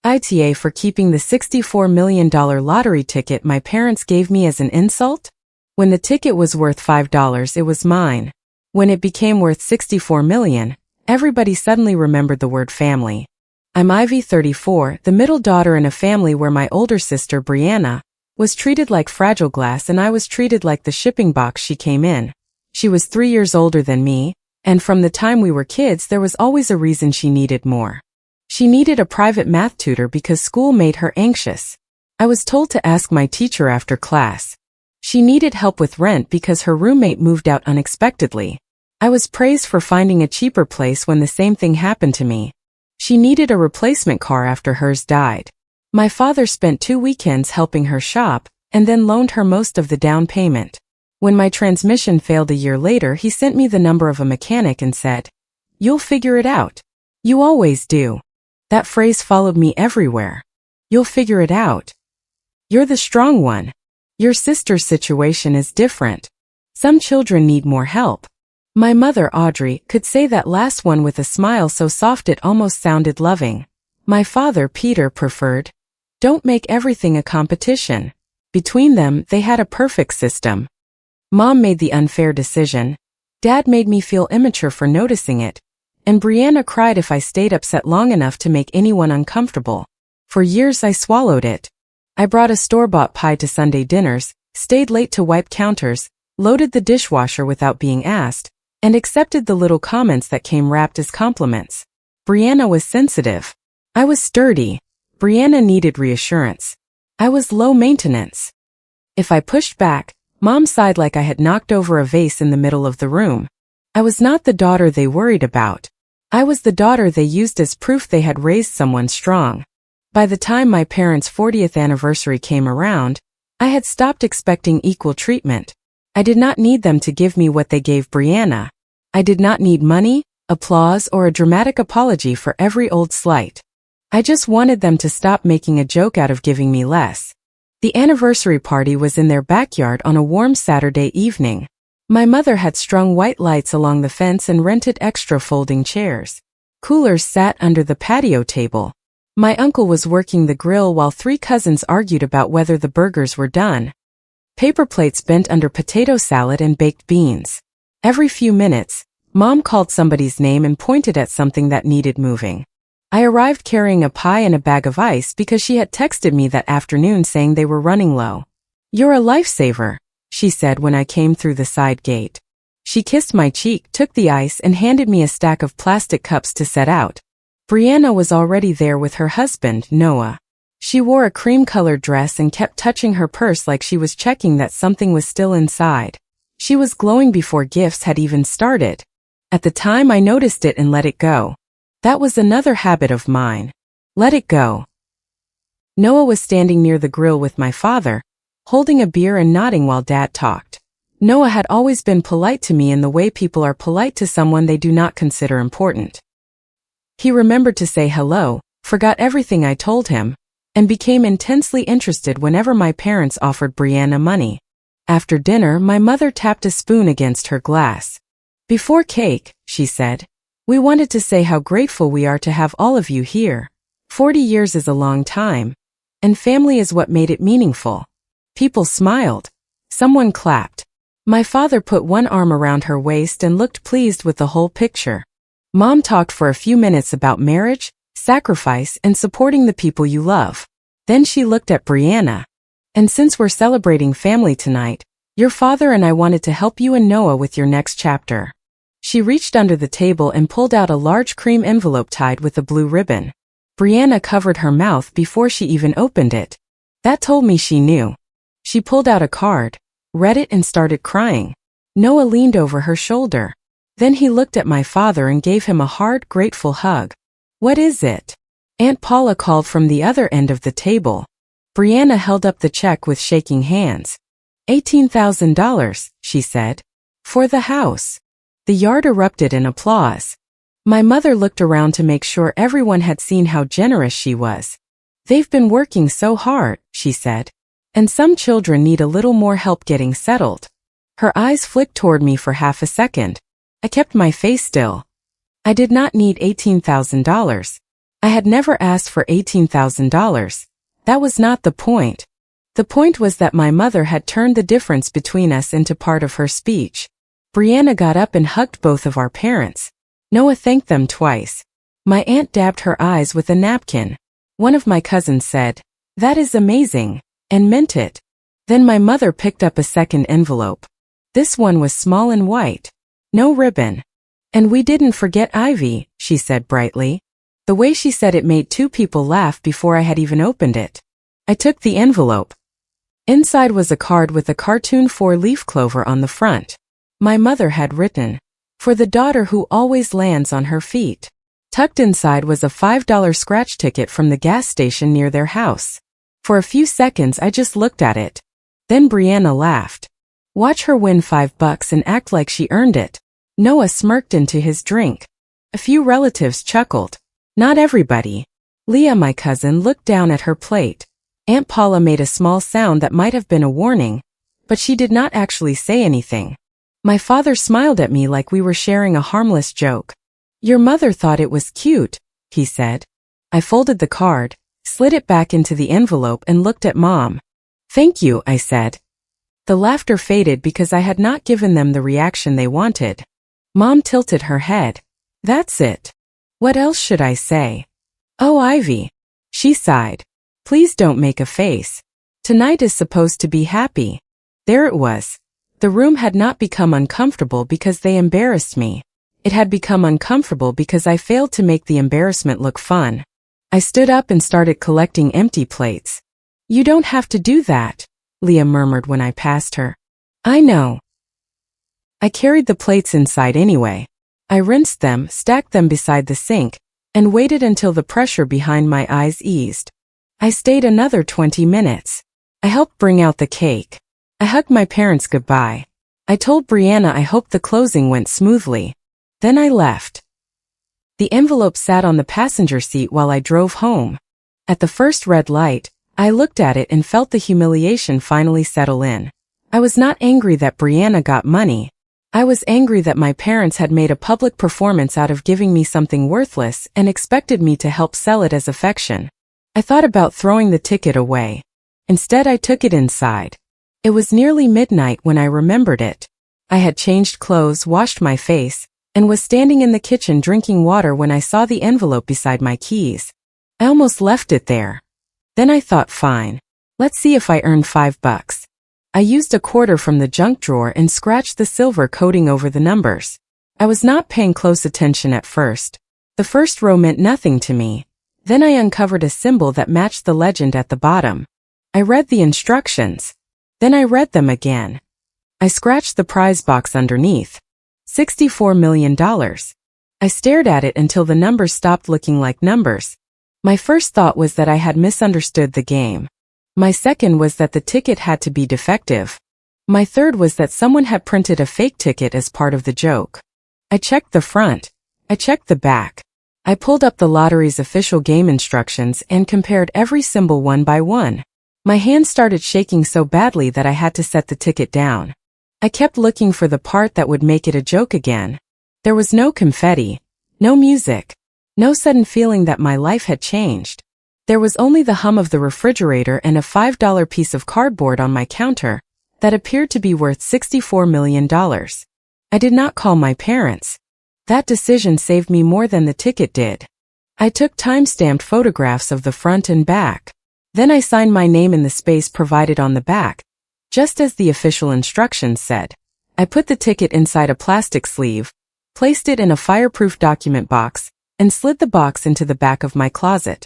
AITA for keeping the $64 million lottery ticket my parents gave me as an insult? When the ticket was worth $5, it was mine. When it became worth $64 million, everybody suddenly remembered the word family. I'm Ivy, 34, the middle daughter in a family where my older sister, Brianna, was treated like fragile glass and I was treated like the shipping box she came in. She was 3 years older than me, and from the time we were kids there was always a reason she needed more. She needed a private math tutor because school made her anxious. I was told to ask my teacher after class. She needed help with rent because her roommate moved out unexpectedly. I was praised for finding a cheaper place when the same thing happened to me. She needed a replacement car after hers died. My father spent 2 weekends helping her shop, and then loaned her most of the down payment. When my transmission failed a year later, he sent me the number of a mechanic and said, "You'll figure it out. You always do." That phrase followed me everywhere. You'll figure it out. You're the strong one. Your sister's situation is different. Some children need more help. My mother, Audrey, could say that last one with a smile so soft it almost sounded loving. My father, Peter, preferred, "Don't make everything a competition." Between them, they had a perfect system. Mom made the unfair decision. Dad made me feel immature for noticing it. And Brianna cried if I stayed upset long enough to make anyone uncomfortable. For years I swallowed it. I brought a store-bought pie to Sunday dinners, stayed late to wipe counters, loaded the dishwasher without being asked, and accepted the little comments that came wrapped as compliments. Brianna was sensitive. I was sturdy. Brianna needed reassurance. I was low maintenance. If I pushed back, Mom sighed like I had knocked over a vase in the middle of the room. I was not the daughter they worried about. I was the daughter they used as proof they had raised someone strong. By the time my parents' 40th anniversary came around, I had stopped expecting equal treatment. I did not need them to give me what they gave Brianna. I did not need money, applause, or a dramatic apology for every old slight. I just wanted them to stop making a joke out of giving me less. The anniversary party was in their backyard on a warm Saturday evening. My mother had strung white lights along the fence and rented extra folding chairs. Coolers sat under the patio table. My uncle was working the grill while 3 cousins argued about whether the burgers were done. Paper plates bent under potato salad and baked beans. Every few minutes, Mom called somebody's name and pointed at something that needed moving. I arrived carrying a pie and a bag of ice because she had texted me that afternoon saying they were running low. "You're a lifesaver," she said when I came through the side gate. She kissed my cheek, took the ice, and handed me a stack of plastic cups to set out. Brianna was already there with her husband, Noah. She wore a cream-colored dress and kept touching her purse like she was checking that something was still inside. She was glowing before gifts had even started. At the time I noticed it and let it go. That was another habit of mine. Let it go. Noah was standing near the grill with my father, holding a beer and nodding while Dad talked. Noah had always been polite to me in the way people are polite to someone they do not consider important. He remembered to say hello, forgot everything I told him, and became intensely interested whenever my parents offered Brianna money. After dinner, my mother tapped a spoon against her glass. "Before cake," she said, "we wanted to say how grateful we are to have all of you here. 40 years is a long time, and family is what made it meaningful." People smiled. Someone clapped. My father put one arm around her waist and looked pleased with the whole picture. Mom talked for a few minutes about marriage, sacrifice, and supporting the people you love. Then she looked at Brianna. "And since we're celebrating family tonight, your father and I wanted to help you and Noah with your next chapter." She reached under the table and pulled out a large cream envelope tied with a blue ribbon. Brianna covered her mouth before she even opened it. That told me she knew. She pulled out a card, read it, and started crying. Noah leaned over her shoulder. Then he looked at my father and gave him a hard, grateful hug. "What is it?" Aunt Paula called from the other end of the table. Brianna held up the check with shaking hands. $18,000, she said. "For the house." The yard erupted in applause. My mother looked around to make sure everyone had seen how generous she was. "They've been working so hard," she said. "And some children need a little more help getting settled." Her eyes flicked toward me for half a second. I kept my face still. I did not need $18,000. I had never asked for $18,000. That was not the point. The point was that my mother had turned the difference between us into part of her speech. Brianna got up and hugged both of our parents. Noah thanked them twice. My aunt dabbed her eyes with a napkin. One of my cousins said, "That is amazing," and meant it. Then my mother picked up a second envelope. This one was small and white. No ribbon. "And we didn't forget Ivy," she said brightly. The way she said it made two people laugh before I had even opened it. I took the envelope. Inside was a card with a cartoon four-leaf clover on the front. My mother had written, "For the daughter who always lands on her feet." Tucked inside was a $5 scratch ticket from the gas station near their house. For a few seconds I just looked at it. Then Brianna laughed. Watch her win $5 and act like she earned it. Noah smirked into his drink. A few relatives chuckled. Not everybody. Leah, my cousin, looked down at her plate. Aunt Paula made a small sound that might have been a warning, but she did not actually say anything. My father smiled at me like we were sharing a harmless joke. "Your mother thought it was cute," he said. I folded the card, slid it back into the envelope and looked at Mom. "Thank you," I said. The laughter faded because I had not given them the reaction they wanted. Mom tilted her head. "That's it. What else should I say?" "Oh, Ivy." She sighed. "Please don't make a face. Tonight is supposed to be happy." There it was. The room had not become uncomfortable because they embarrassed me. It had become uncomfortable because I failed to make the embarrassment look fun. I stood up and started collecting empty plates. "You don't have to do that," Leah murmured when I passed her. "I know." I carried the plates inside anyway. I rinsed them, stacked them beside the sink, and waited until the pressure behind my eyes eased. I stayed another 20 minutes. I helped bring out the cake. I hugged my parents goodbye. I told Brianna I hoped the closing went smoothly. Then I left. The envelope sat on the passenger seat while I drove home. At the first red light, I looked at it and felt the humiliation finally settle in. I was not angry that Brianna got money. I was angry that my parents had made a public performance out of giving me something worthless and expected me to help sell it as affection. I thought about throwing the ticket away. Instead, I took it inside. It was nearly midnight when I remembered it. I had changed clothes, washed my face, and was standing in the kitchen drinking water when I saw the envelope beside my keys. I almost left it there. Then I thought, fine. Let's see if I earn $5. I used a quarter from the junk drawer and scratched the silver coating over the numbers. I was not paying close attention at first. The first row meant nothing to me. Then I uncovered a symbol that matched the legend at the bottom. I read the instructions. Then I read them again. I scratched the prize box underneath. $64 million. I stared at it until the numbers stopped looking like numbers. My first thought was that I had misunderstood the game. My second was that the ticket had to be defective. My third was that someone had printed a fake ticket as part of the joke. I checked the front. I checked the back. I pulled up the lottery's official game instructions and compared every symbol one by one. My hand started shaking so badly that I had to set the ticket down. I kept looking for the part that would make it a joke again. There was no confetti, no music, no sudden feeling that my life had changed. There was only the hum of the refrigerator and a $5 piece of cardboard on my counter that appeared to be worth $64 million. I did not call my parents. That decision saved me more than the ticket did. I took time-stamped photographs of the front and back. Then I signed my name in the space provided on the back, just as the official instructions said. I put the ticket inside a plastic sleeve, placed it in a fireproof document box, and slid the box into the back of my closet.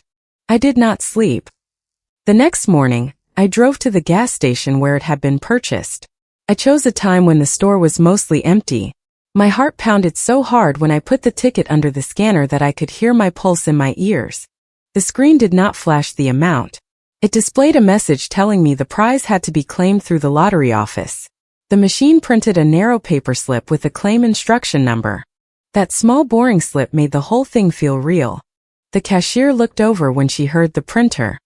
I did not sleep. The next morning, I drove to the gas station where it had been purchased. I chose a time when the store was mostly empty. My heart pounded so hard when I put the ticket under the scanner that I could hear my pulse in my ears. The screen did not flash the amount. It displayed a message telling me the prize had to be claimed through the lottery office. The machine printed a narrow paper slip with a claim instruction number. That small boring slip made the whole thing feel real. The cashier looked over when she heard the printer.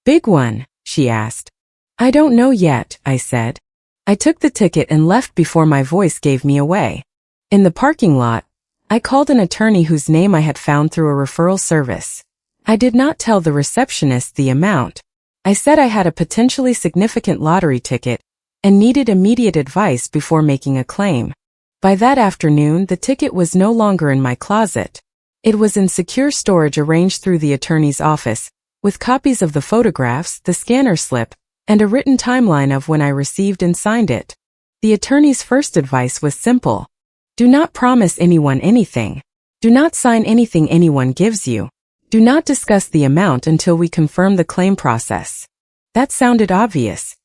"Big one?" she asked. "I don't know yet," I said. I took the ticket and left before my voice gave me away. In the parking lot, I called an attorney whose name I had found through a referral service. I did not tell the receptionist the amount. I said I had a potentially significant lottery ticket and needed immediate advice before making a claim. By that afternoon, the ticket was no longer in my closet. It was in secure storage arranged through the attorney's office, with copies of the photographs, the scanner slip, and a written timeline of when I received and signed it. The attorney's first advice was simple. Do not promise anyone anything. Do not sign anything anyone gives you. Do not discuss the amount until we confirm the claim process. That sounded obvious.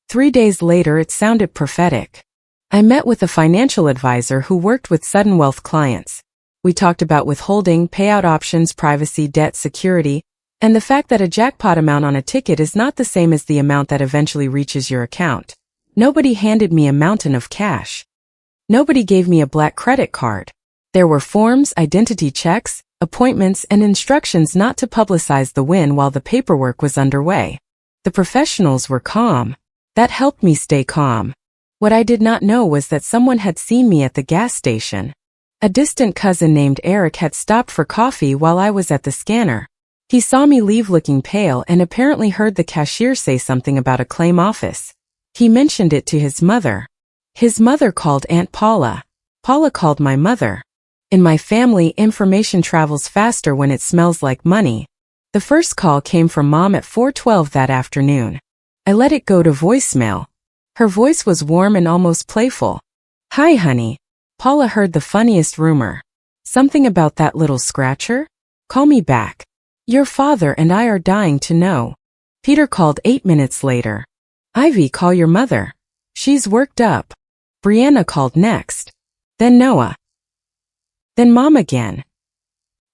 3 days later, it sounded prophetic. I met with a financial advisor who worked with sudden wealth clients. We talked about withholding, payout options, privacy, debt security, and the fact that a jackpot amount on a ticket is not the same as the amount that eventually reaches your account. Nobody handed me a mountain of cash. Nobody gave me a black credit card. There were forms, identity checks, appointments, and instructions not to publicize the win while the paperwork was underway. The professionals were calm. That helped me stay calm. What I did not know was that someone had seen me at the gas station. A distant cousin named Eric had stopped for coffee while I was at the scanner. He saw me leave looking pale and apparently heard the cashier say something about a claim office. He mentioned it to his mother. His mother called Aunt Paula. Paula called my mother. In my family, information travels faster when it smells like money. The first call came from Mom at 4:12 that afternoon. I let it go to voicemail. Her voice was warm and almost playful. Hi, honey. Paula heard the funniest rumor. Something about that little scratcher? Call me back. Your father and I are dying to know. Peter called 8 minutes later. Ivy, call your mother. She's worked up. Brianna called next. Then Noah. Then Mom again.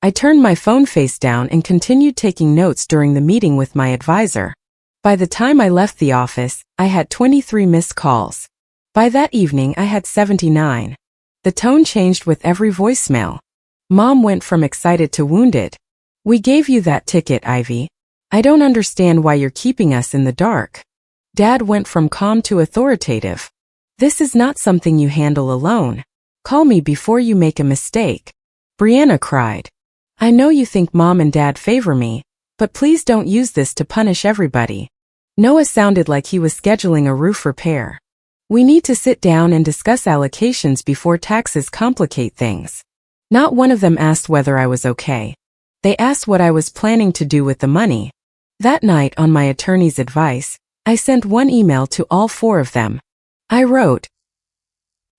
I turned my phone face down and continued taking notes during the meeting with my advisor. By the time I left the office, I had 23 missed calls. By that evening, I had 79. The tone changed with every voicemail. Mom went from excited to wounded. We gave you that ticket, Ivy. I don't understand why you're keeping us in the dark. Dad went from calm to authoritative. This is not something you handle alone. Call me before you make a mistake. Brianna cried. I know you think Mom and Dad favor me, but please don't use this to punish everybody. Noah sounded like he was scheduling a roof repair. We need to sit down and discuss allocations before taxes complicate things. Not one of them asked whether I was okay. They asked what I was planning to do with the money. That night, on my attorney's advice, I sent one email to all 4 of them. I wrote,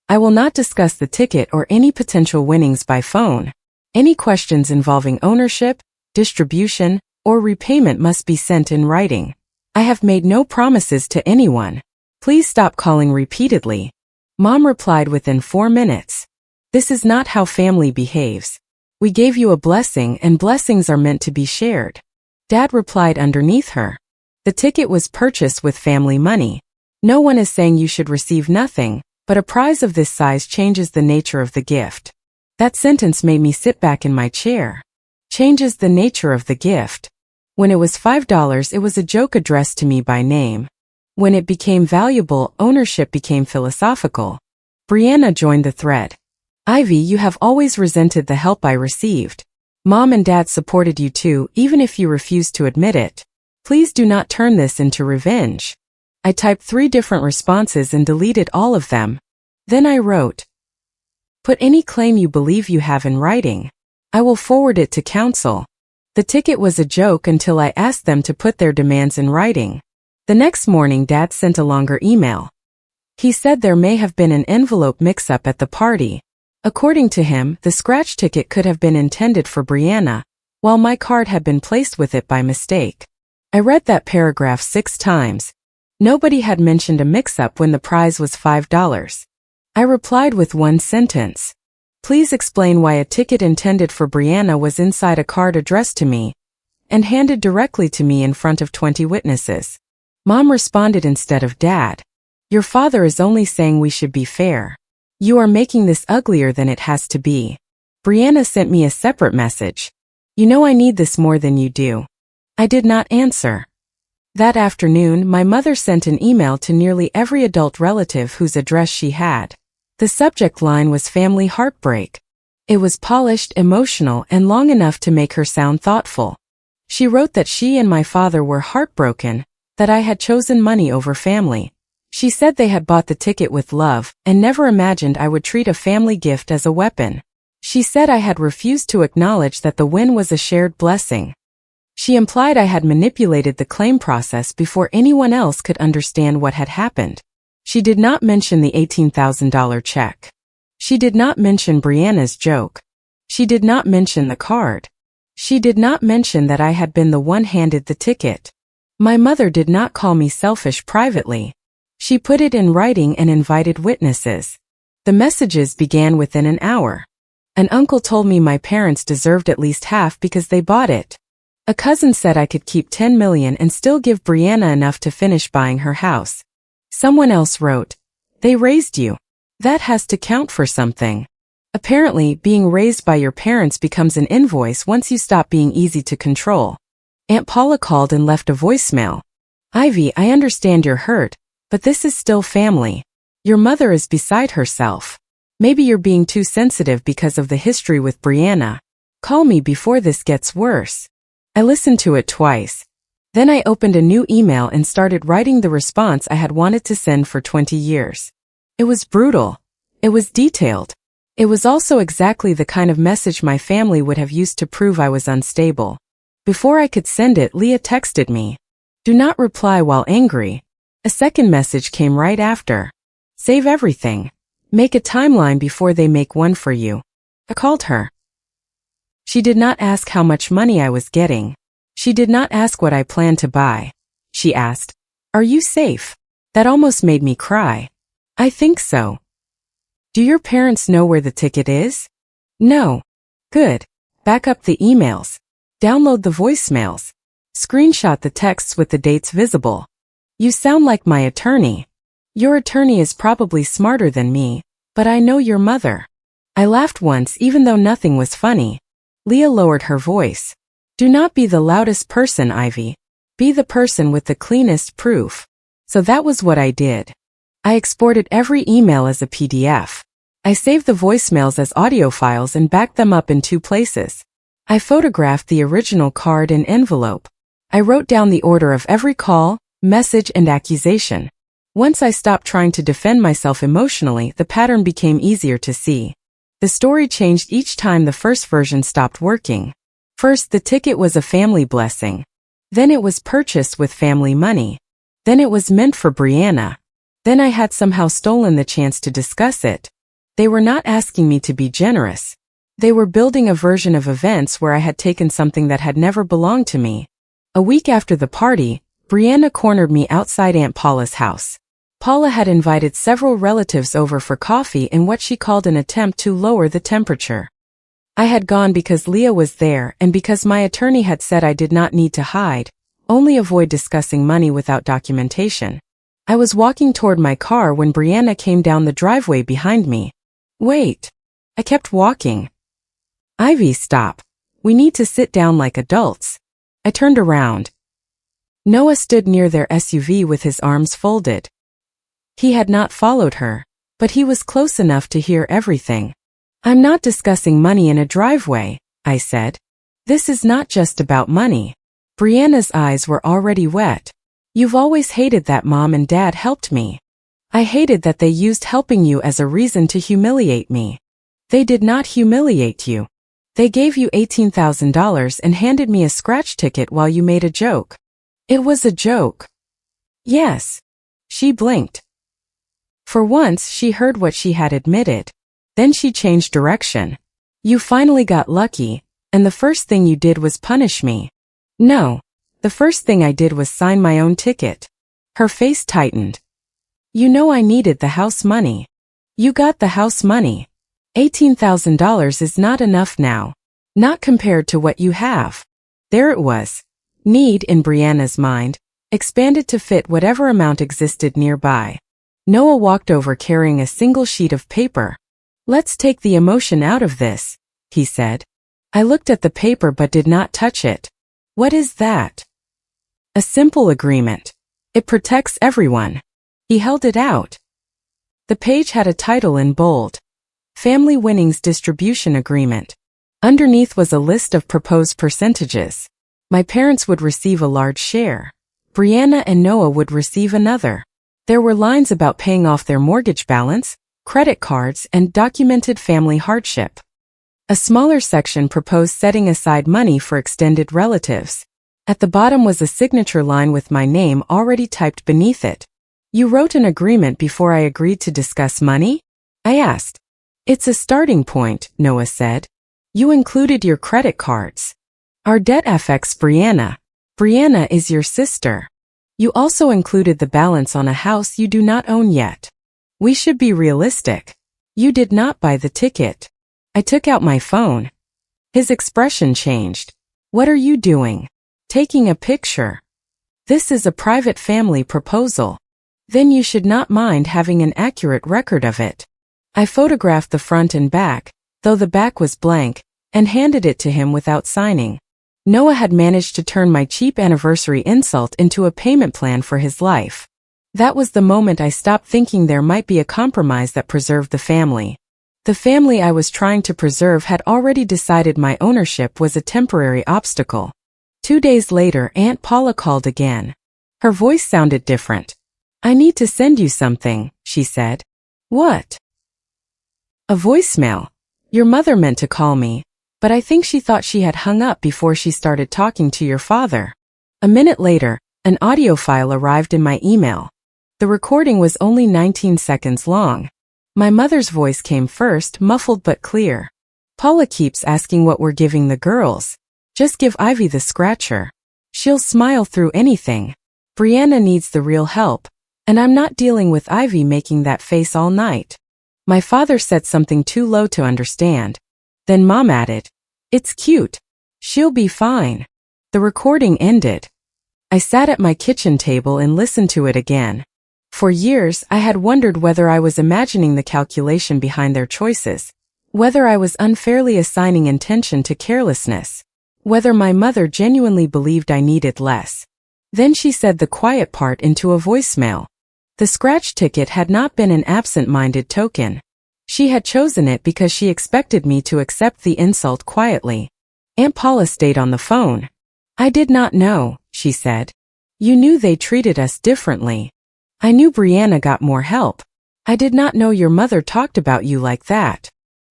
I will not discuss the ticket or any potential winnings by phone. Any questions involving ownership, distribution, or repayment must be sent in writing. I have made no promises to anyone. Please stop calling repeatedly. Mom replied within 4 minutes. This is not how family behaves. We gave you a blessing and blessings are meant to be shared. Dad replied underneath her. The ticket was purchased with family money. No one is saying you should receive nothing, but a prize of this size changes the nature of the gift. That sentence made me sit back in my chair. Changes the nature of the gift. When it was $5, it was a joke addressed to me by name. When it became valuable, ownership became philosophical. Brianna joined the thread. Ivy, you have always resented the help I received. Mom and Dad supported you too, even if you refused to admit it. Please do not turn this into revenge. I typed 3 different responses and deleted all of them. Then I wrote, put any claim you believe you have in writing. I will forward it to counsel. The ticket was a joke until I asked them to put their demands in writing. The next morning, Dad sent a longer email. He said there may have been an envelope mix-up at the party. According to him, the scratch ticket could have been intended for Brianna, while my card had been placed with it by mistake. I read that paragraph 6 times. Nobody had mentioned a mix-up when the prize was $5. I replied with one sentence. Please explain why a ticket intended for Brianna was inside a card addressed to me and handed directly to me in front of 20 witnesses. Mom responded instead of Dad. Your father is only saying we should be fair. You are making this uglier than it has to be. Brianna sent me a separate message. You know I need this more than you do. I did not answer. That afternoon, my mother sent an email to nearly every adult relative whose address she had. The subject line was family heartbreak. It was polished, emotional, and long enough to make her sound thoughtful. She wrote that she and my father were heartbroken, that I had chosen money over family. She said they had bought the ticket with love and never imagined I would treat a family gift as a weapon. She said I had refused to acknowledge that the win was a shared blessing. She implied I had manipulated the claim process before anyone else could understand what had happened. She did not mention the $18,000 check. She did not mention Brianna's joke. She did not mention the card. She did not mention that I had been the one handed the ticket. My mother did not call me selfish privately. She put it in writing and invited witnesses. The messages began within an hour. An uncle told me my parents deserved at least half because they bought it. A cousin said I could keep $10 million and still give Brianna enough to finish buying her house. Someone else wrote, "They raised you. That has to count for something." Apparently, being raised by your parents becomes an invoice once you stop being easy to control. Aunt Paula called and left a voicemail. "Ivy, I understand you're hurt, but this is still family. Your mother is beside herself. Maybe you're being too sensitive because of the history with Brianna. Call me before this gets worse." I listened to it twice. Then I opened a new email and started writing the response I had wanted to send for 20 years. It was brutal. It was detailed. It was also exactly the kind of message my family would have used to prove I was unstable. Before I could send it, Leah texted me, "Do not reply while angry." A second message came right after. "Save everything. Make a timeline before they make one for you." I called her. She did not ask how much money I was getting. She did not ask what I planned to buy. She asked, "Are you safe?" That almost made me cry. "I think so." "Do your parents know where the ticket is?" "No." "Good. Back up the emails. Download the voicemails. Screenshot the texts with the dates visible. You sound like my attorney. Your attorney is probably smarter than me, but I know your mother." I laughed once even though nothing was funny. Leah lowered her voice. "Do not be the loudest person, Ivy. Be the person with the cleanest proof." So that was what I did. I exported every email as a PDF. I saved the voicemails as audio files and backed them up in 2 places. I photographed the original card and envelope. I wrote down the order of every call, message, and accusation. Once I stopped trying to defend myself emotionally, the pattern became easier to see. The story changed each time the first version stopped working. First, the ticket was a family blessing. Then it was purchased with family money. Then it was meant for Brianna. Then I had somehow stolen the chance to discuss it. They were not asking me to be generous. They were building a version of events where I had taken something that had never belonged to me. A week after the party, Brianna cornered me outside Aunt Paula's house. Paula had invited several relatives over for coffee in what she called an attempt to lower the temperature. I had gone because Leah was there and because my attorney had said I did not need to hide, only avoid discussing money without documentation. I was walking toward my car when Brianna came down the driveway behind me. "Wait." I kept walking. "Ivy, stop. We need to sit down like adults." I turned around. Noah stood near their SUV with his arms folded. He had not followed her, but he was close enough to hear everything. "I'm not discussing money in a driveway," I said. "This is not just about money." Brianna's eyes were already wet. "You've always hated that Mom and Dad helped me. I hated that they used helping you as a reason to humiliate me." "They did not humiliate you. They gave you $18,000 and handed me a scratch ticket while you made a joke." "It was a joke." "Yes." She blinked. For once, she heard what she had admitted. Then she changed direction. "You finally got lucky, and the first thing you did was punish me." "No. The first thing I did was sign my own ticket." Her face tightened. "You know I needed the house money. You got the house money. $18,000 is not enough now. Not compared to what you have." There it was. Need, in Brianna's mind, expanded to fit whatever amount existed nearby. Noah walked over carrying a single sheet of paper. "Let's take the emotion out of this," he said. I looked at the paper but did not touch it. "What is that?" "A simple agreement. It protects everyone." He held it out. The page had a title in bold. Family Winnings Distribution Agreement. Underneath was a list of proposed percentages. My parents would receive a large share. Brianna and Noah would receive another. There were lines about paying off their mortgage balance, credit cards, and documented family hardship. A smaller section proposed setting aside money for extended relatives. At the bottom was a signature line with my name already typed beneath it. You wrote an agreement before I agreed to discuss money? I asked. It's a starting point, Noah said. You included your credit cards. Our debt affects Brianna. Brianna is your sister. You also included the balance on a house you do not own yet. We should be realistic. You did not buy the ticket. I took out my phone. His expression changed. What are you doing? Taking a picture. This is a private family proposal. Then you should not mind having an accurate record of it. I photographed the front and back, though the back was blank, and handed it to him without signing. Noah had managed to turn my cheap anniversary insult into a payment plan for his life. That was the moment I stopped thinking there might be a compromise that preserved the family. The family I was trying to preserve had already decided my ownership was a temporary obstacle. 2 days later, Aunt Paula called again. Her voice sounded different. I need to send you something, she said. What? A voicemail. Your mother meant to call me, but I think she thought she had hung up before she started talking to your father. A minute later, an audio file arrived in my email. The recording was only 19 seconds long. My mother's voice came first, muffled but clear. Paula keeps asking what we're giving the girls. Just give Ivy the scratcher. She'll smile through anything. Brianna needs the real help, and I'm not dealing with Ivy making that face all night. My father said something too low to understand. Then Mom added, It's cute. She'll be fine. The recording ended. I sat at my kitchen table and listened to it again. For years, I had wondered whether I was imagining the calculation behind their choices, whether I was unfairly assigning intention to carelessness, whether my mother genuinely believed I needed less. Then she said the quiet part into a voicemail. The scratch ticket had not been an absent-minded token. She had chosen it because she expected me to accept the insult quietly. Aunt Paula stayed on the phone. I did not know, she said. You knew they treated us differently. I knew Brianna got more help. I did not know your mother talked about you like that.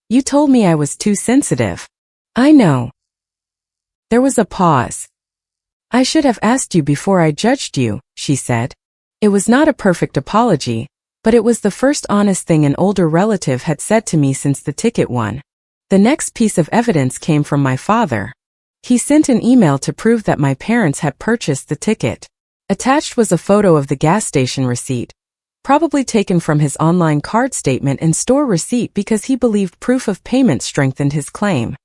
You told me I was too sensitive. I know. There was a pause. I should have asked you before I judged you, she said. It was not a perfect apology, but it was the first honest thing an older relative had said to me since the ticket won. The next piece of evidence came from my father. He sent an email to prove that my parents had purchased the ticket. Attached was a photo of the gas station receipt, probably taken from his online card statement and store receipt because he believed proof of payment strengthened his claim.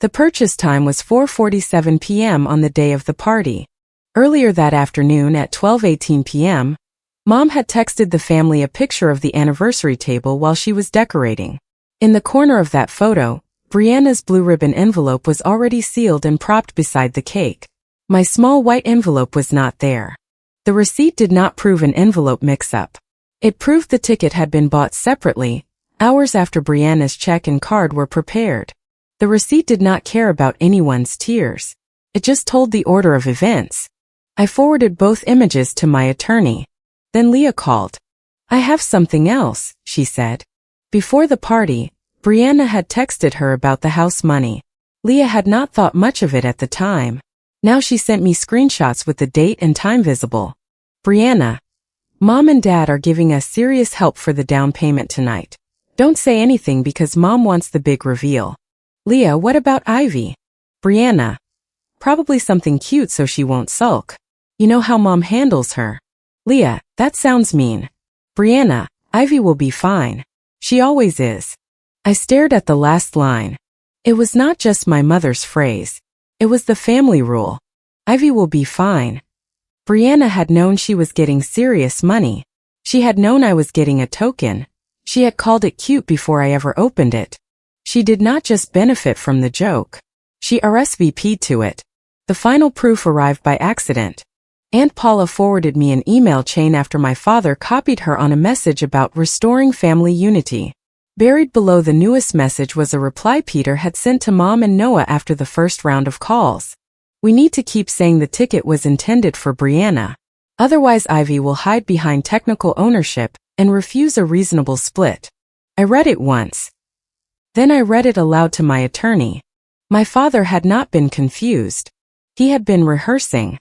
The purchase time was 4:47 p.m. on the day of the party. Earlier that afternoon at 12:18 p.m., Mom had texted the family a picture of the anniversary table while she was decorating. In the corner of that photo, Brianna's blue ribbon envelope was already sealed and propped beside the cake. My small white envelope was not there. The receipt did not prove an envelope mix-up. It proved the ticket had been bought separately, hours after Brianna's check and card were prepared. The receipt did not care about anyone's tears. It just told the order of events. I forwarded both images to my attorney. Then Leah called. I have something else, she said. Before the party, Brianna had texted her about the house money. Leah had not thought much of it at the time. Now she sent me screenshots with the date and time visible. Brianna, Mom and Dad are giving us serious help for the down payment tonight. Don't say anything because Mom wants the big reveal. Leah, what about Ivy? Brianna, probably something cute so she won't sulk. You know how Mom handles her. Leah, that sounds mean. Brianna, Ivy will be fine. She always is. I stared at the last line. It was not just my mother's phrase. It was the family rule. Ivy will be fine. Brianna had known she was getting serious money. She had known I was getting a token. She had called it cute before I ever opened it. She did not just benefit from the joke. She RSVP'd to it. The final proof arrived by accident. Aunt Paula forwarded me an email chain after my father copied her on a message about restoring family unity. Buried below the newest message was a reply Peter had sent to Mom and Noah after the first round of calls. We need to keep saying the ticket was intended for Brianna. Otherwise Ivy will hide behind technical ownership and refuse a reasonable split. I read it once. Then I read it aloud to my attorney. My father had not been confused. He had been rehearsing.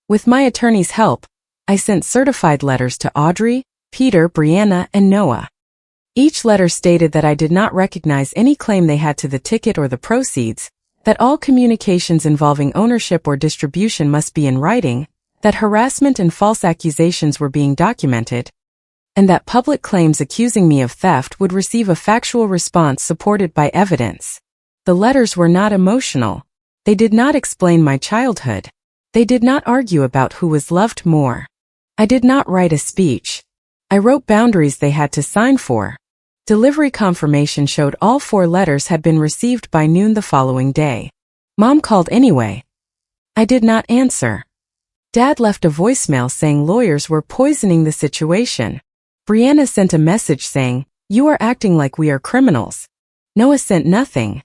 With my attorney's help, I sent certified letters to Audrey, Peter, Brianna, and Noah. Each letter stated that I did not recognize any claim they had to the ticket or the proceeds, that all communications involving ownership or distribution must be in writing, that harassment and false accusations were being documented, and that public claims accusing me of theft would receive a factual response supported by evidence. The letters were not emotional. They did not explain my childhood. They did not argue about who was loved more. I did not write a speech. I wrote boundaries they had to sign for. Delivery confirmation showed all 4 letters had been received by noon the following day. Mom called anyway. I did not answer. Dad left a voicemail saying lawyers were poisoning the situation. Brianna sent a message saying, "You are acting like we are criminals." Noah sent nothing.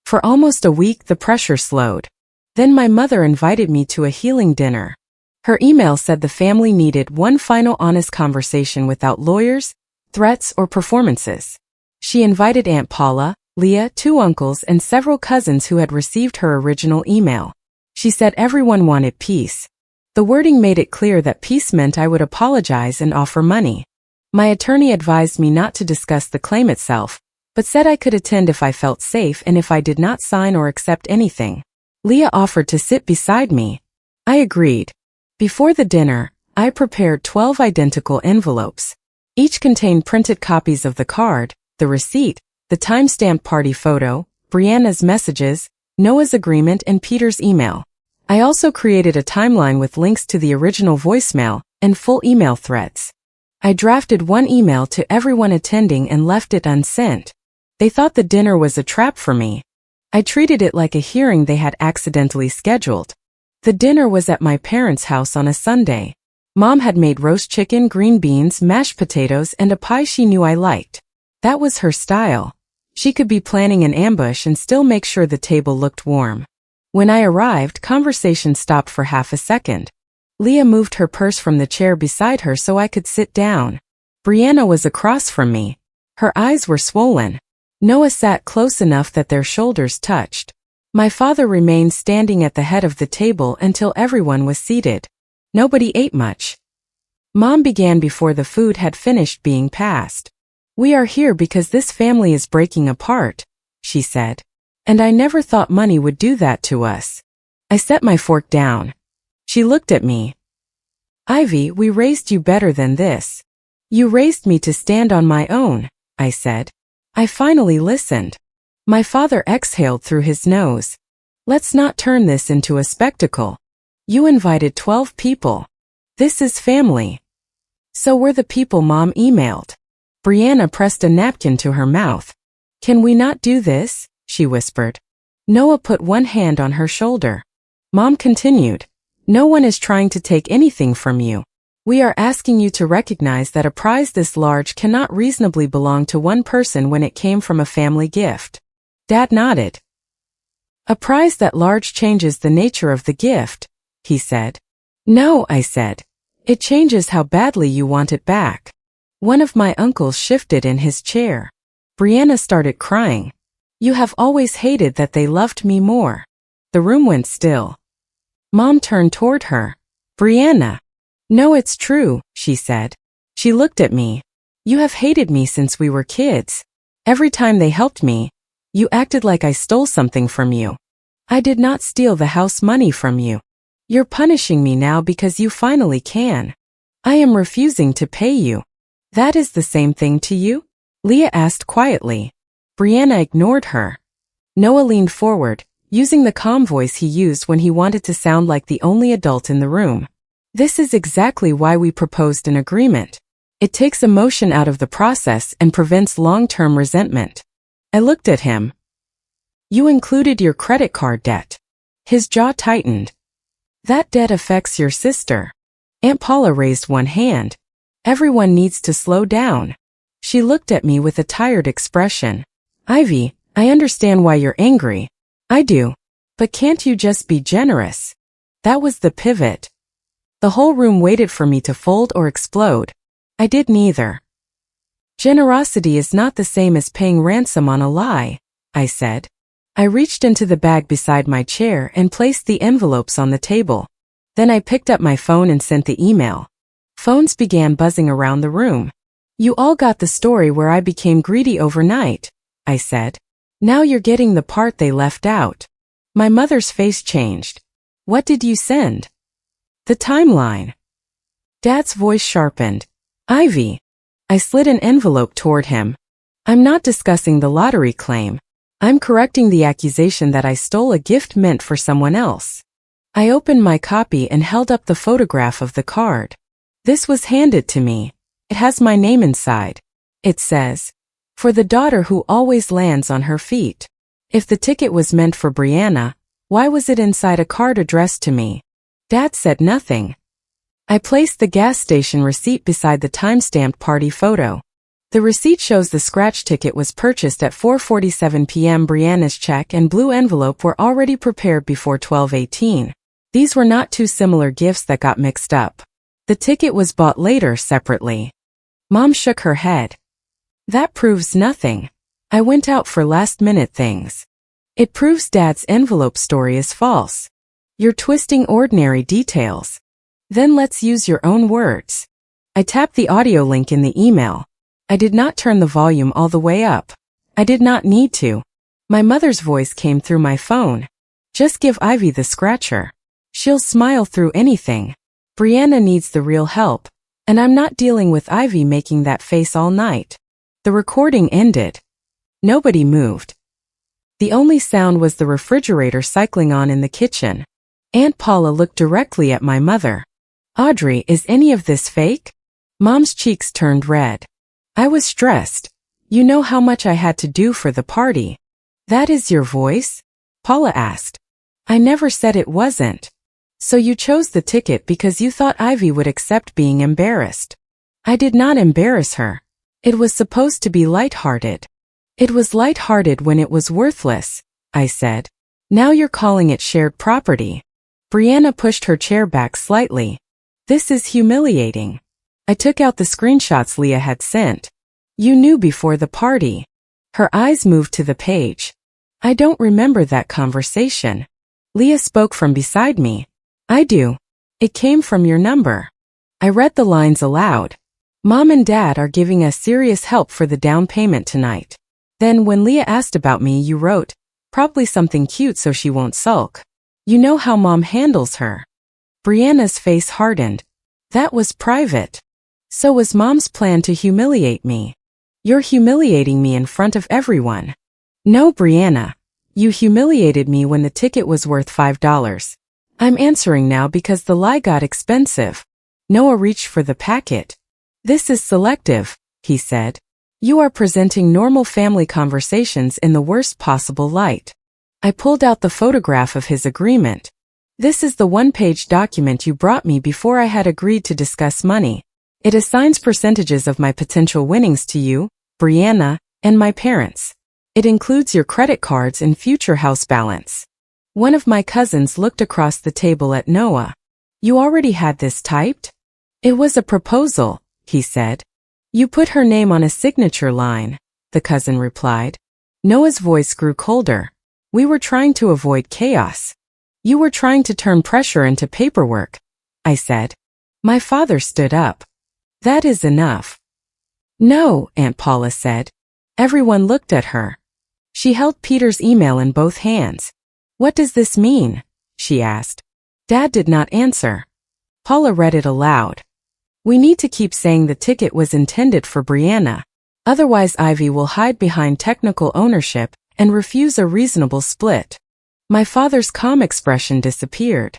For almost a week the pressure slowed. Then my mother invited me to a healing dinner. Her email said the family needed one final honest conversation without lawyers, threats, or performances. She invited Aunt Paula, Leah, 2 uncles, and several cousins who had received her original email. She said everyone wanted peace. The wording made it clear that peace meant I would apologize and offer money. My attorney advised me not to discuss the claim itself, but said I could attend if I felt safe and if I did not sign or accept anything. Leah offered to sit beside me. I agreed. Before the dinner, I prepared 12 identical envelopes. Each contained printed copies of the card, the receipt, the time-stamped party photo, Brianna's messages, Noah's agreement, and Peter's email. I also created a timeline with links to the original voicemail and full email threads. I drafted one email to everyone attending and left it unsent. They thought the dinner was a trap for me. I treated it like a hearing they had accidentally scheduled. The dinner was at my parents' house on a Sunday. Mom had made roast chicken, green beans, mashed potatoes, and a pie she knew I liked. That was her style. She could be planning an ambush and still make sure the table looked warm. When I arrived, conversation stopped for half a second. Leah moved her purse from the chair beside her so I could sit down. Brianna was across from me. Her eyes were swollen. Noah sat close enough that their shoulders touched. My father remained standing at the head of the table until everyone was seated. Nobody ate much. Mom began before the food had finished being passed. "We are here because this family is breaking apart," she said. "And I never thought money would do that to us." I set my fork down. She looked at me. "Ivy, we raised you better than this. You raised me to stand on my own," I said. I finally listened. My father exhaled through his nose. "Let's not turn this into a spectacle. You invited 12 people. This is family." "So were the people Mom emailed." Brianna pressed a napkin to her mouth. "Can we not do this?" she whispered. Noah put one hand on her shoulder. Mom continued, "No one is trying to take anything from you. We are asking you to recognize that a prize this large cannot reasonably belong to one person when it came from a family gift." Dad nodded. "A prize that large changes the nature of the gift," he said. "No," I said. "It changes how badly you want it back." One of my uncles shifted in his chair. Brianna started crying. "You have always hated that they loved me more." The room went still. Mom turned toward her. "Brianna." "No, it's true," she said. She looked at me. "You have hated me since we were kids. Every time they helped me, you acted like I stole something from you. I did not steal the house money from you. You're punishing me now because you finally can. I am refusing to pay you. That is the same thing to you?" Leah asked quietly. Brianna ignored her. Noah leaned forward, using the calm voice he used when he wanted to sound like the only adult in the room. "This is exactly why we proposed an agreement. It takes emotion out of the process and prevents long-term resentment." I looked at him. "You included your credit card debt." His jaw tightened. "That debt affects your sister." Aunt Paula raised one hand. "Everyone needs to slow down." She looked at me with a tired expression. "Ivy, I understand why you're angry. I do. But can't you just be generous? That was the pivot. The whole room waited for me to fold or explode. I did neither. Generosity is not the same as paying ransom on a lie, I said. I reached into the bag beside my chair and placed the envelopes on the table. Then I picked up my phone and sent the email. Phones began buzzing around the room. You all got the story where I became greedy overnight, I said. Now you're getting the part they left out. My mother's face changed. What did you send? The timeline. Dad's voice sharpened. Ivy. I slid an envelope toward him. I'm not discussing the lottery claim. I'm correcting the accusation that I stole a gift meant for someone else. I opened my copy and held up the photograph of the card. This was handed to me. It has my name inside. It says, "For the daughter who always lands on her feet." If the ticket was meant for Brianna, why was it inside a card addressed to me? Dad said nothing. I placed the gas station receipt beside the time-stamped party photo. The receipt shows the scratch ticket was purchased at 4:47 p.m. Brianna's check and blue envelope were already prepared before 12:18. These were not two similar gifts that got mixed up. The ticket was bought later separately. Mom shook her head. That proves nothing. I went out for last-minute things. It proves Dad's envelope story is false. You're twisting ordinary details. Then let's use your own words. I tapped the audio link in the email. I did not turn the volume all the way up. I did not need to. My mother's voice came through my phone. Just give Ivy the scratcher. She'll smile through anything. Brianna needs the real help, and I'm not dealing with Ivy making that face all night. The recording ended. Nobody moved. The only sound was the refrigerator cycling on in the kitchen. Aunt Paula looked directly at my mother. Audrey, is any of this fake? Mom's cheeks turned red. I was stressed. You know how much I had to do for the party. That is your voice? Paula asked. I never said it wasn't. So you chose the ticket because you thought Ivy would accept being embarrassed. I did not embarrass her. It was supposed to be lighthearted. It was lighthearted when it was worthless, I said. Now you're calling it shared property. Brianna pushed her chair back slightly. This is humiliating. I took out the screenshots Leah had sent. You knew before the party. Her eyes moved to the page. I don't remember that conversation. Leah spoke from beside me. I do. It came from your number. I read the lines aloud. Mom and Dad are giving us serious help for the down payment tonight. Then when Leah asked about me, you wrote, probably something cute so she won't sulk. You know how Mom handles her. Brianna's face hardened. That was private. So was Mom's plan to humiliate me. You're humiliating me in front of everyone. No, Brianna. You humiliated me when the ticket was worth $5. I'm answering now because the lie got expensive. Noah reached for the packet. This is selective, he said. You are presenting normal family conversations in the worst possible light. I pulled out the photograph of his agreement. This is the one-page document you brought me before I had agreed to discuss money. It assigns percentages of my potential winnings to you, Brianna, and my parents. It includes your credit cards and future house balance. One of my cousins looked across the table at Noah. You already had this typed? It was a proposal, he said. You put her name on a signature line, the cousin replied. Noah's voice grew colder. We were trying to avoid chaos. You were trying to turn pressure into paperwork, I said. My father stood up. That is enough. No, Aunt Paula said. Everyone looked at her. She held Peter's email in both hands. What does this mean? She asked. Dad did not answer. Paula read it aloud. We need to keep saying the ticket was intended for Brianna. Otherwise Ivy will hide behind technical ownership and refuse a reasonable split. My father's calm expression disappeared.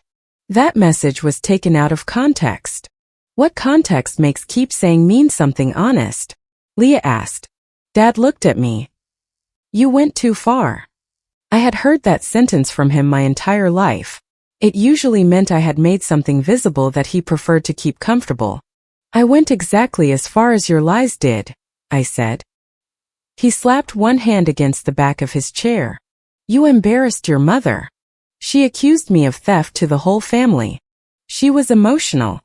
That message was taken out of context. What context makes keep saying mean something honest? Leah asked. Dad looked at me. You went too far. I had heard that sentence from him my entire life. It usually meant I had made something visible that he preferred to keep comfortable. I went exactly as far as your lies did, I said. He slapped one hand against the back of his chair. You embarrassed your mother. She accused me of theft to the whole family. She was emotional.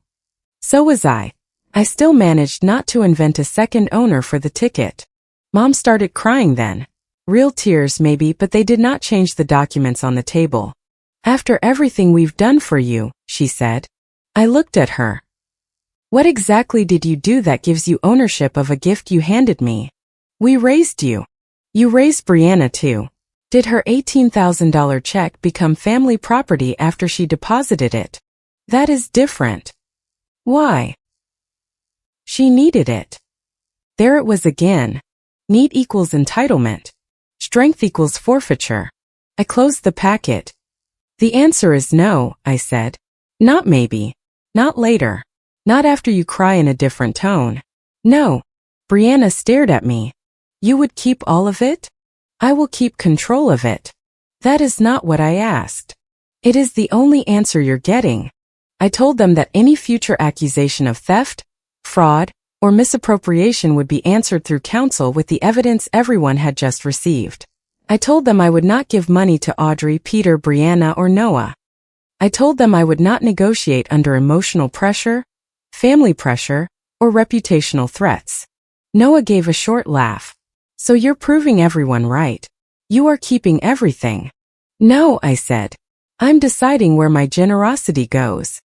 So was I. I still managed not to invent a second owner for the ticket. Mom started crying then. Real tears maybe, but they did not change the documents on the table. After everything we've done for you, she said. I looked at her. What exactly did you do that gives you ownership of a gift you handed me? We raised you. You raised Brianna too. Did her $18,000 check become family property after she deposited it? That is different. Why? She needed it. There it was again. Need equals entitlement. Strength equals forfeiture. I closed the packet. The answer is no, I said. Not maybe. Not later. Not after you cry in a different tone. No. Brianna stared at me. You would keep all of it? I will keep control of it. That is not what I asked. It is the only answer you're getting. I told them that any future accusation of theft, fraud, or misappropriation would be answered through counsel with the evidence everyone had just received. I told them I would not give money to Audrey, Peter, Brianna, or Noah. I told them I would not negotiate under emotional pressure, family pressure, or reputational threats. Noah gave a short laugh. So you're proving everyone right. You are keeping everything. No, I said. I'm deciding where my generosity goes.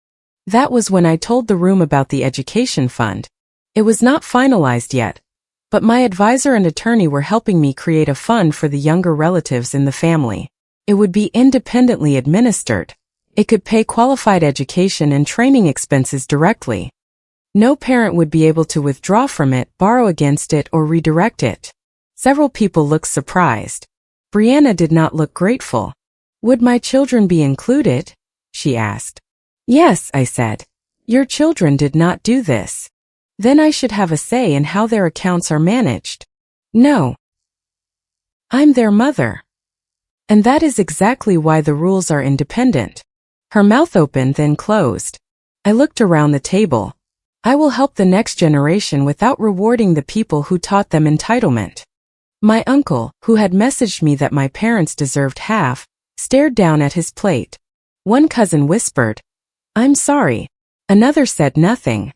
That was when I told the room about the education fund. It was not finalized yet, but my advisor and attorney were helping me create a fund for the younger relatives in the family. It would be independently administered. It could pay qualified education and training expenses directly. No parent would be able to withdraw from it, borrow against it, or redirect it. Several people looked surprised. Brianna did not look grateful. Would my children be included? She asked. Yes, I said. Your children did not do this. Then I should have a say in how their accounts are managed. No. I'm their mother. And that is exactly why the rules are independent. Her mouth opened, then closed. I looked around the table. I will help the next generation without rewarding the people who taught them entitlement. My uncle, who had messaged me that my parents deserved half, stared down at his plate. One cousin whispered, I'm sorry. Another said nothing.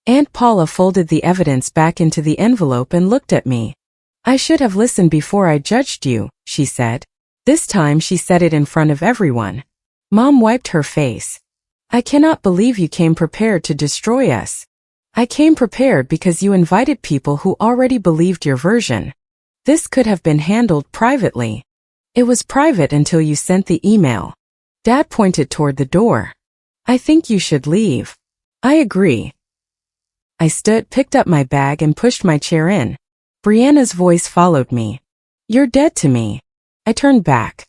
Aunt Paula folded the evidence back into the envelope and looked at me. I should have listened before I judged you, she said. This time she said it in front of everyone. Mom wiped her face. I cannot believe you came prepared to destroy us. I came prepared because you invited people who already believed your version. This could have been handled privately. It was private until you sent the email. Dad pointed toward the door. I think you should leave. I agree. I stood, picked up my bag, and pushed my chair in. Brianna's voice followed me. You're dead to me. I turned back.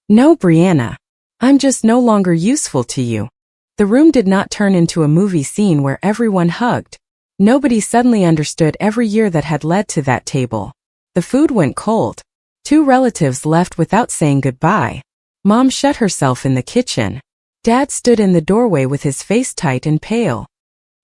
No, Brianna. I'm just no longer useful to you. The room did not turn into a movie scene where everyone hugged. Nobody suddenly understood every year that had led to that table. The food went cold. 2 relatives left without saying goodbye. Mom shut herself in the kitchen. Dad stood in the doorway with his face tight and pale.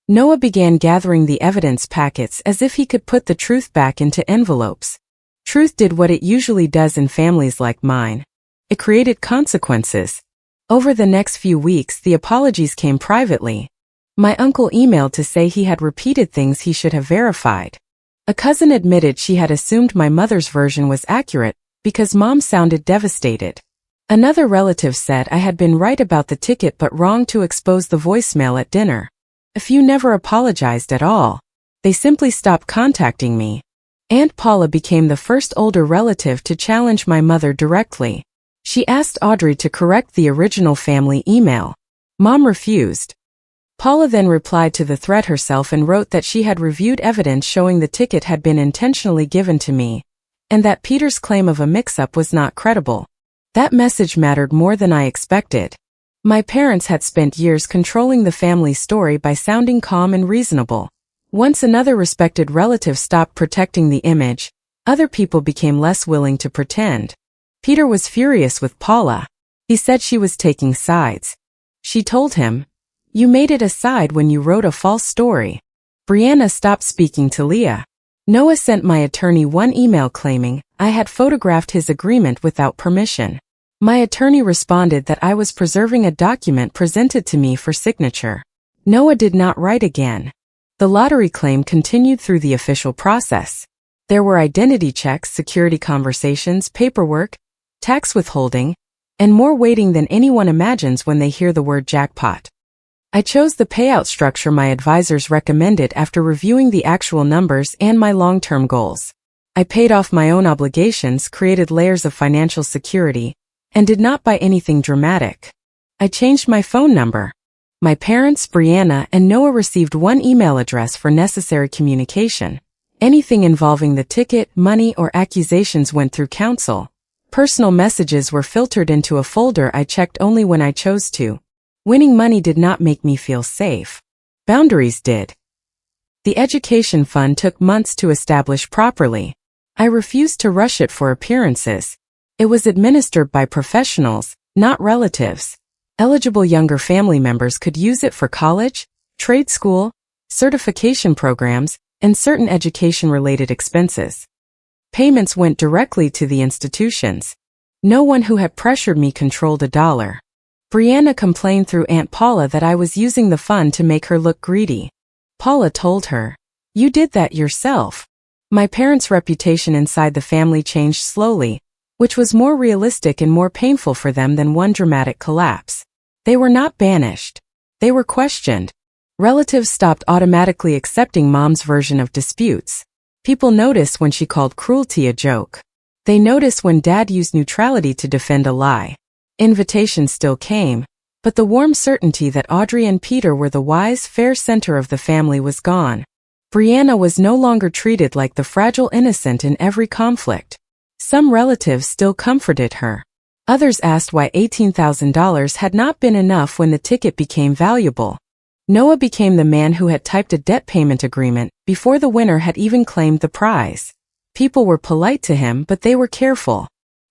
Noah began gathering the evidence packets as if he could put the truth back into envelopes. Truth did what it usually does in families like mine. It created consequences. Over the next few weeks, the apologies came privately. My uncle emailed to say he had repeated things he should have verified. A cousin admitted she had assumed my mother's version was accurate because Mom sounded devastated. Another relative said I had been right about the ticket but wrong to expose the voicemail at dinner. A few never apologized at all. They simply stopped contacting me. Aunt Paula became the first older relative to challenge my mother directly. She asked Audrey to correct the original family email. Mom refused. Paula then replied to the threat herself and wrote that she had reviewed evidence showing the ticket had been intentionally given to me, and that Peter's claim of a mix-up was not credible. That message mattered more than I expected. My parents had spent years controlling the family story by sounding calm and reasonable. Once another respected relative stopped protecting the image, other people became less willing to pretend. Peter was furious with Paula. He said she was taking sides. She told him, "You made it a side when you wrote a false story." Brianna stopped speaking to Leah. Noah sent my attorney one email claiming I had photographed his agreement without permission. My attorney responded that I was preserving a document presented to me for signature. Noah did not write again. The lottery claim continued through the official process. There were identity checks, security conversations, paperwork, tax withholding, and more waiting than anyone imagines when they hear the word jackpot. I chose the payout structure my advisors recommended after reviewing the actual numbers and my long-term goals. I paid off my own obligations, created layers of financial security, and did not buy anything dramatic. I changed my phone number. My parents, Brianna, and Noah received one email address for necessary communication. Anything involving the ticket, money, or accusations went through counsel. Personal messages were filtered into a folder I checked only when I chose to. Winning money did not make me feel safe. Boundaries did. The education fund took months to establish properly. I refused to rush it for appearances. It was administered by professionals, not relatives. Eligible younger family members could use it for college, trade school, certification programs, and certain education-related expenses. Payments went directly to the institutions. No one who had pressured me controlled a dollar. Brianna complained through Aunt Paula that I was using the fund to make her look greedy. Paula told her, "You did that yourself." My parents' reputation inside the family changed slowly, which was more realistic and more painful for them than one dramatic collapse. They were not banished. They were questioned. Relatives stopped automatically accepting Mom's version of disputes. People noticed when she called cruelty a joke. They noticed when Dad used neutrality to defend a lie. Invitations still came, but the warm certainty that Audrey and Peter were the wise, fair center of the family was gone. Brianna was no longer treated like the fragile innocent in every conflict. Some relatives still comforted her. Others asked why $18,000 had not been enough when the ticket became valuable. Noah became the man who had typed a debt payment agreement before the winner had even claimed the prize. People were polite to him, but they were careful.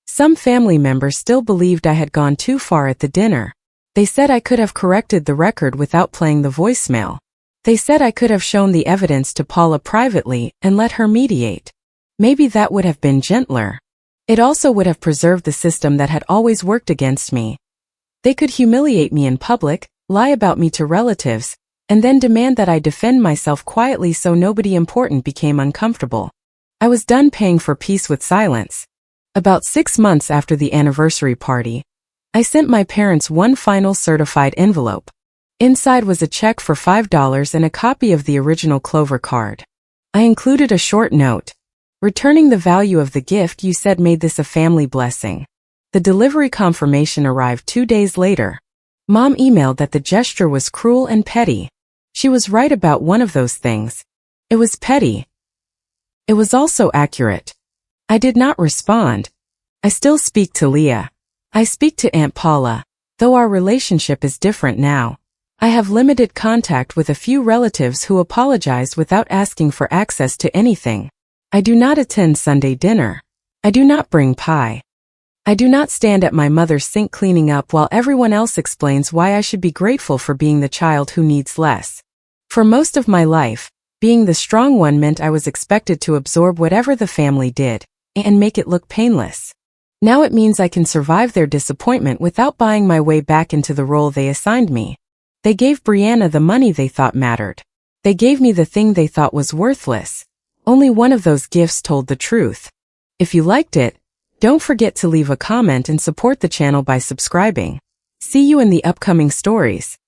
Some family members still believed I had gone too far at the dinner. They said I could have corrected the record without playing the voicemail. They said I could have shown the evidence to Paula privately and let her mediate. Maybe that would have been gentler. It also would have preserved the system that had always worked against me. They could humiliate me in public, lie about me to relatives, and then demand that I defend myself quietly so nobody important became uncomfortable. I was done paying for peace with silence. About 6 months after the anniversary party, I sent my parents one final certified envelope. Inside was a check for $5 and a copy of the original Clover card. I included a short note. Returning the value of the gift you said made this a family blessing. The delivery confirmation arrived 2 days later. Mom emailed that the gesture was cruel and petty. She was right about one of those things. It was petty. It was also accurate. I did not respond. I still speak to Leah. I speak to Aunt Paula, though our relationship is different now. I have limited contact with a few relatives who apologize without asking for access to anything. I do not attend Sunday dinner. I do not bring pie. I do not stand at my mother's sink cleaning up while everyone else explains why I should be grateful for being the child who needs less. For most of my life, being the strong one meant I was expected to absorb whatever the family did and make it look painless. Now it means I can survive their disappointment without buying my way back into the role they assigned me. They gave Brianna the money they thought mattered. They gave me the thing they thought was worthless. Only one of those gifts told the truth. If you liked it, don't forget to leave a comment and support the channel by subscribing. See you in the upcoming stories.